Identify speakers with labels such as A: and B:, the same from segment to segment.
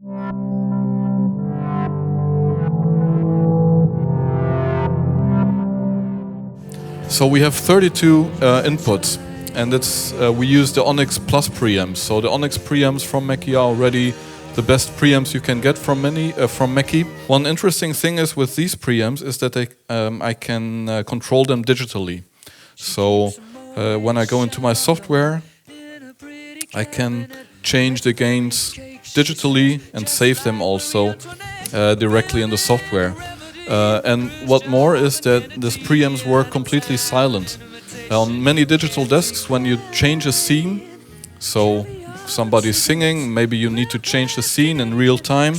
A: So we have 32 inputs, and we use the Onyx Plus preamps. So the Onyx preamps from Mackie are already the best preamps you can get from Mackie. One interesting thing is with these preamps is that I can control them digitally. So when I go into my software, I can change the gains digitally and save them also directly in the software. And what more is that these preamps work completely silent. On many digital desks, when you change a scene, so somebody's singing, maybe you need to change the scene in real time.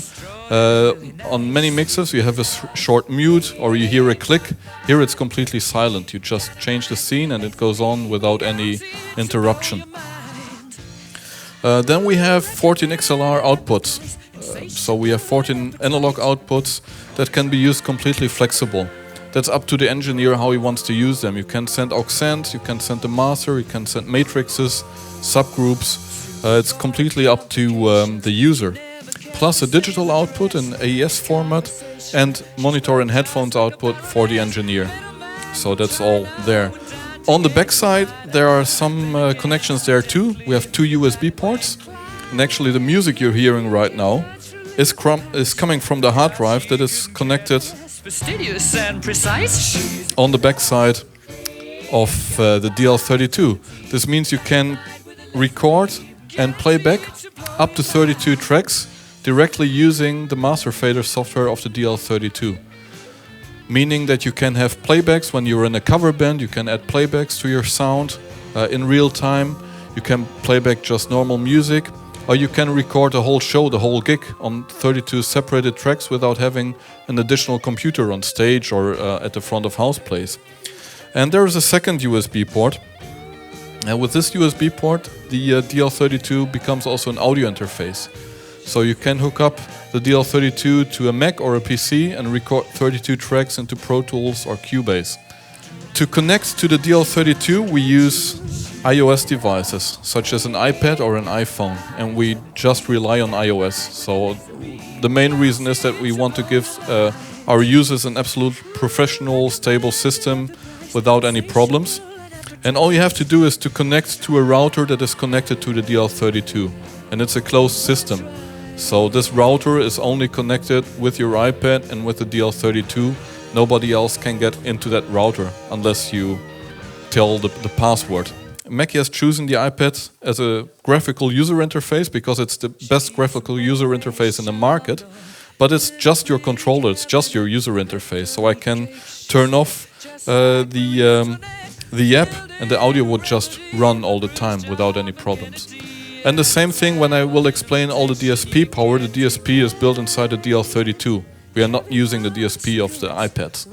A: On many mixers you have a short mute or you hear a click. Here it's completely silent. You just change the scene and it goes on without any interruption. Then we have 14 Xlr outputs. So we have 14 analog outputs that can be used completely flexible. That's up to the engineer how he wants to use them. You can send aux, you can send the master, you can send matrices, subgroups. It's completely up to the user. Plus a digital output in AES format and monitor and headphones output for the engineer. So that's all there. On the back side there are some connections there too. We have 2 USB ports, and actually the music you're hearing right now is coming from the hard drive that is connected and precise on the back side of the DL32. This means you can record and play back up to 32 tracks directly using the master fader software of the DL32. Meaning that you can have playbacks when you're in a cover band, you can add playbacks to your sound in real time, you can playback just normal music, or you can record the whole show, the whole gig on 32 separated tracks without having an additional computer on stage or at the front of house plays. And there is a second USB port. And with this USB port, the DL32 becomes also an audio interface. So you can hook up the DL32 to a Mac or a PC and record 32 tracks into Pro Tools or Cubase. To connect to the DL32, we use iOS devices, such as an iPad or an iPhone, and we just rely on iOS. So the main reason is that we want to give our users an absolute professional, stable system without any problems. And all you have to do is to connect to a router that is connected to the DL32, and it's a closed system. So this router is only connected with your iPad and with the DL32. Nobody else can get into that router unless you tell the password. Mackie has chosen the iPad as a graphical user interface because it's the best graphical user interface in the market, but it's just your controller, it's just your user interface. So I can turn off the app and the audio would just run all the time without any problems. And the same thing when I will explain all the Dsp Power. The Dsp is built inside the DL32. We are not using the Dsp of the iPads.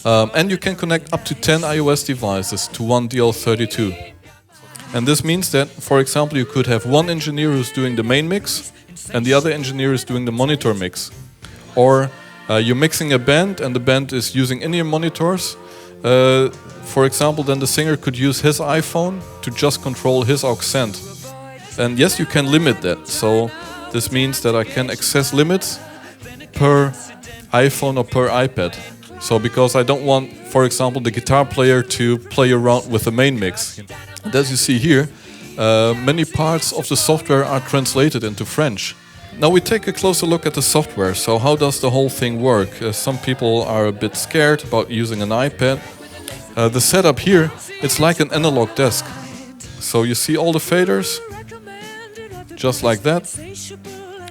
A: And you can connect up to 10 iOS devices to one DL32. And this means that, for example, you could have one engineer who's doing the main mix and the other engineer is doing the monitor mix. Or you're mixing a band and the band is using in-ear monitors. For example, then the singer could use his iPhone to just control his aux. And yes, you can limit that. So this means that I can access limits per iPhone or per iPad. So because I don't want, for example, the guitar player to play around with the main mix. And as you see here, many parts of the software are translated into French. Now we take a closer look at the software. So how does the whole thing work? Some people are a bit scared about using an iPad. The setup here, it's like an analog desk. So you see all the faders, just like that.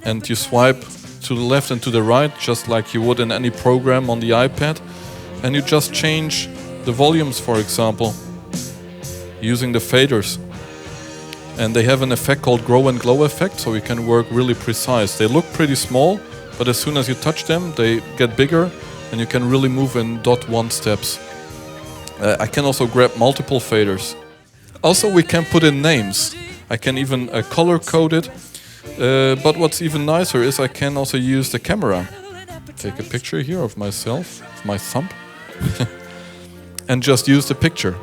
A: And you swipe to the left and to the right, just like you would in any program on the iPad. And you just change the volumes, for example, using the faders. And they have an effect called grow and glow effect, so you can work really precise. They look pretty small, but as soon as you touch them, they get bigger and you can really move in .1 steps. I can also grab multiple faders. Also, we can put in names. I can even color code it. But what's even nicer is I can also use the camera. Take a picture here of myself, of my thumb, and just use the picture.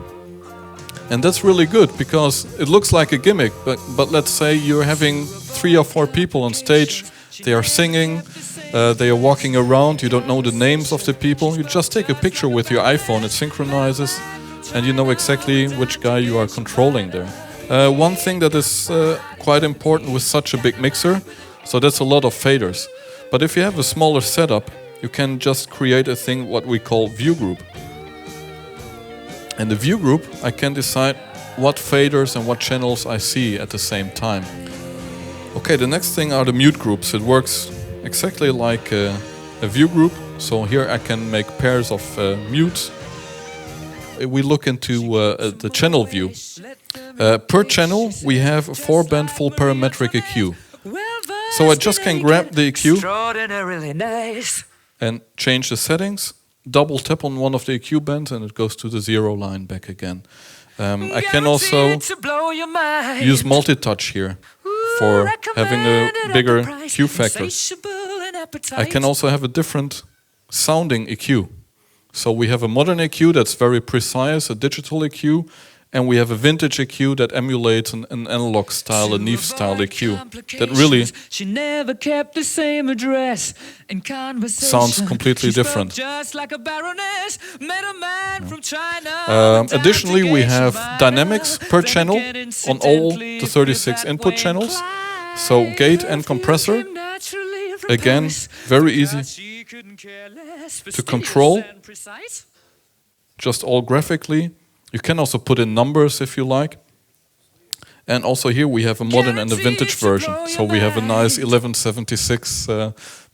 A: And that's really good because it looks like a gimmick, but let's say you're having 3 or 4 people on stage, they are singing, they are walking around, you don't know the names of the people, you just take a picture with your iPhone, it synchronizes, and you know exactly which guy you are controlling there. One thing that is quite important with such a big mixer, so that's a lot of faders. But if you have a smaller setup, you can just create a thing what we call view group. In the view group, I can decide what faders and what channels I see at the same time. Okay, the next thing are the mute groups. It works exactly like a view group. So here I can make pairs of mutes. We look into the channel view. Per channel, we have a 4-band full parametric EQ. So I just can grab the EQ and change the settings. Double tap on one of the EQ bands and it goes to the 0 line back again. I can also use multi-touch here for having a bigger EQ factor. I can also have a different sounding EQ. So we have a modern EQ that's very precise, a digital EQ, and we have a vintage EQ that emulates an analog style, a Neve style EQ that really sounds completely different. Additionally, we have dynamics per channel on all the 36 input channels. So gate and compressor, again, very easy to control, just all graphically. You can also put in numbers if you like. And also here we have a modern and a vintage version. So we have a nice 1176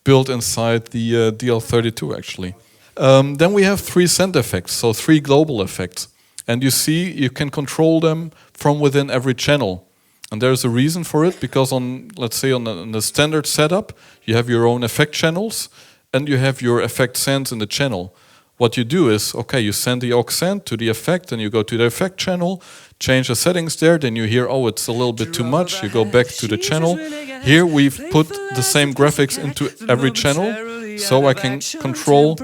A: built inside the DL32 actually. Then we have 3 send effects, so 3 global effects. And you see you can control them from within every channel. And there's a reason for it, because on, let's say on the standard setup, you have your own effect channels and you have your effect sends in the channel. What you do is, okay, you send the aux send to the effect and you go to the effect channel, change the settings there, then you hear, oh, it's a little bit too much, you go back to the channel. Here we've put the same graphics into every channel, so I can control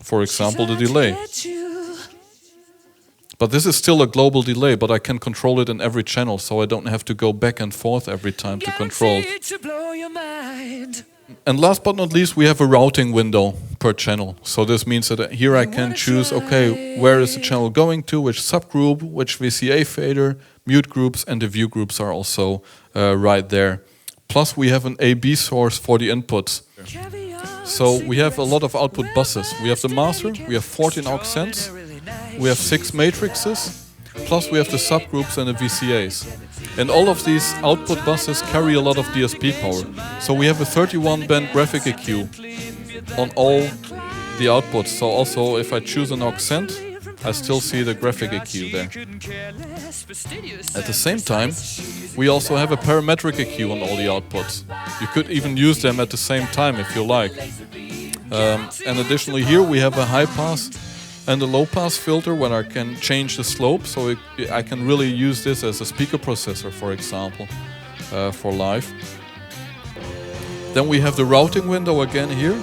A: for example, the delay. But this is still a global delay, but I can control it in every channel, so I don't have to go back and forth every time to control it. And last but not least, we have a routing window per channel. So this means that here I can choose, okay, where is the channel going to, which subgroup, which VCA fader, mute groups, and the view groups are also right there. Plus we have an A/B source for the inputs. So we have a lot of output buses. We have the master, we have 14 aux sends, we have 6 matrices, plus we have the subgroups and the VCAs. And all of these output buses carry a lot of Dsp power. So we have a 31-band graphic EQ on all the outputs. So also if I choose an aux send, I still see the graphic EQ there. At the same time, we also have a parametric EQ on all the outputs. You could even use them at the same time if you like. And additionally here we have a high pass and a low pass filter where I can change the slope, so I can really use this as a speaker processor, for example, for live. Then we have the routing window again here,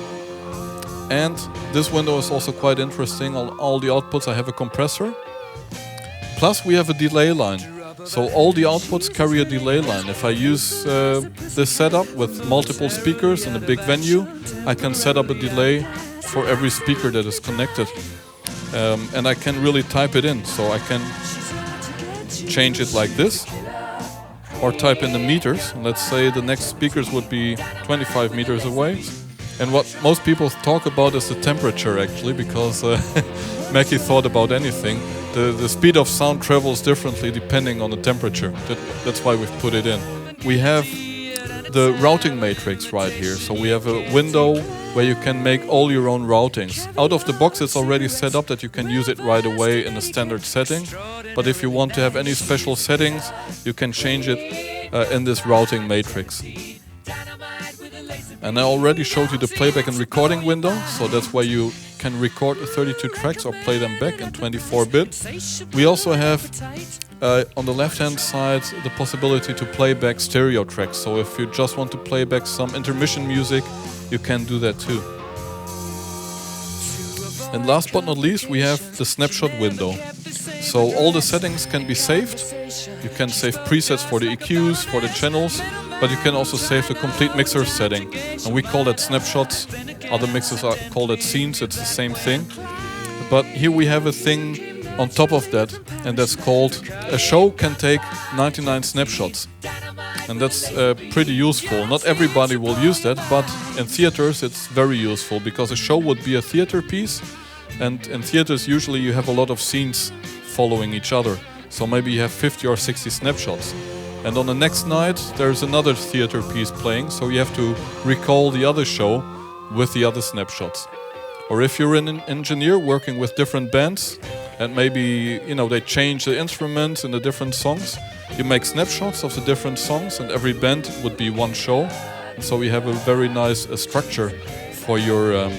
A: and this window is also quite interesting. On all the outputs I have a compressor, plus we have a delay line. So all the outputs carry a delay line. If I use this setup with multiple speakers in a big venue, I can set up a delay for every speaker that is connected. And I can really type it in, so I can change it like this, or type in the meters. Let's say the next speakers would be 25 meters away. And what most people talk about is the temperature actually, because Mackie thought about anything. The speed of sound travels differently depending on the temperature. That's why we've put it in. We have the routing matrix right here. So we have a window where you can make all your own routings. Out of the box it's already set up that you can use it right away in a standard setting. But if you want to have any special settings, you can change it in this routing matrix. And I already showed you the playback and recording window, so that's where you can record 32 tracks or play them back in 24-bit. We also have on the left-hand side the possibility to play back stereo tracks. So if you just want to play back some intermission music, you can do that too. And last but not least, we have the snapshot window. So all the settings can be saved. You can save presets for the EQs, for the channels, but you can also save the complete mixer setting. And we call that snapshots. Other mixers call that scenes, it's the same thing. But here we have a thing on top of that, and that's called a show can take 99 snapshots. And that's pretty useful. Not everybody will use that, but in theaters it's very useful, because a show would be a theater piece, and in theaters usually you have a lot of scenes following each other. So maybe you have 50 or 60 snapshots. And on the next night there's another theater piece playing, so you have to recall the other show with the other snapshots. Or if you're an engineer working with different bands, and maybe they change the instruments in the different songs, you make snapshots of the different songs, and every band would be one show. And so you have a very nice structure for your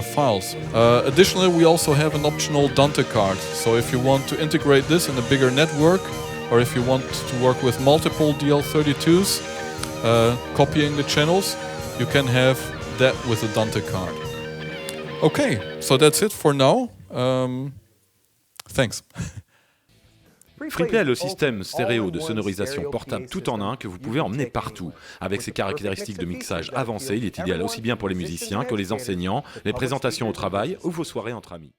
A: files. Additionally, we also have an optional Dante card. So if you want to integrate this in a bigger network, or if you want to work with multiple DL32s, copying the channels, you can have that with a Dante card. Okay, so that's it for now. Thanks.
B: Freeplay est le système stéréo de sonorisation portable tout en un que vous pouvez emmener partout. Avec ses caractéristiques de mixage avancées, il est idéal aussi bien pour les musiciens que les enseignants, les présentations au travail ou vos soirées entre amis.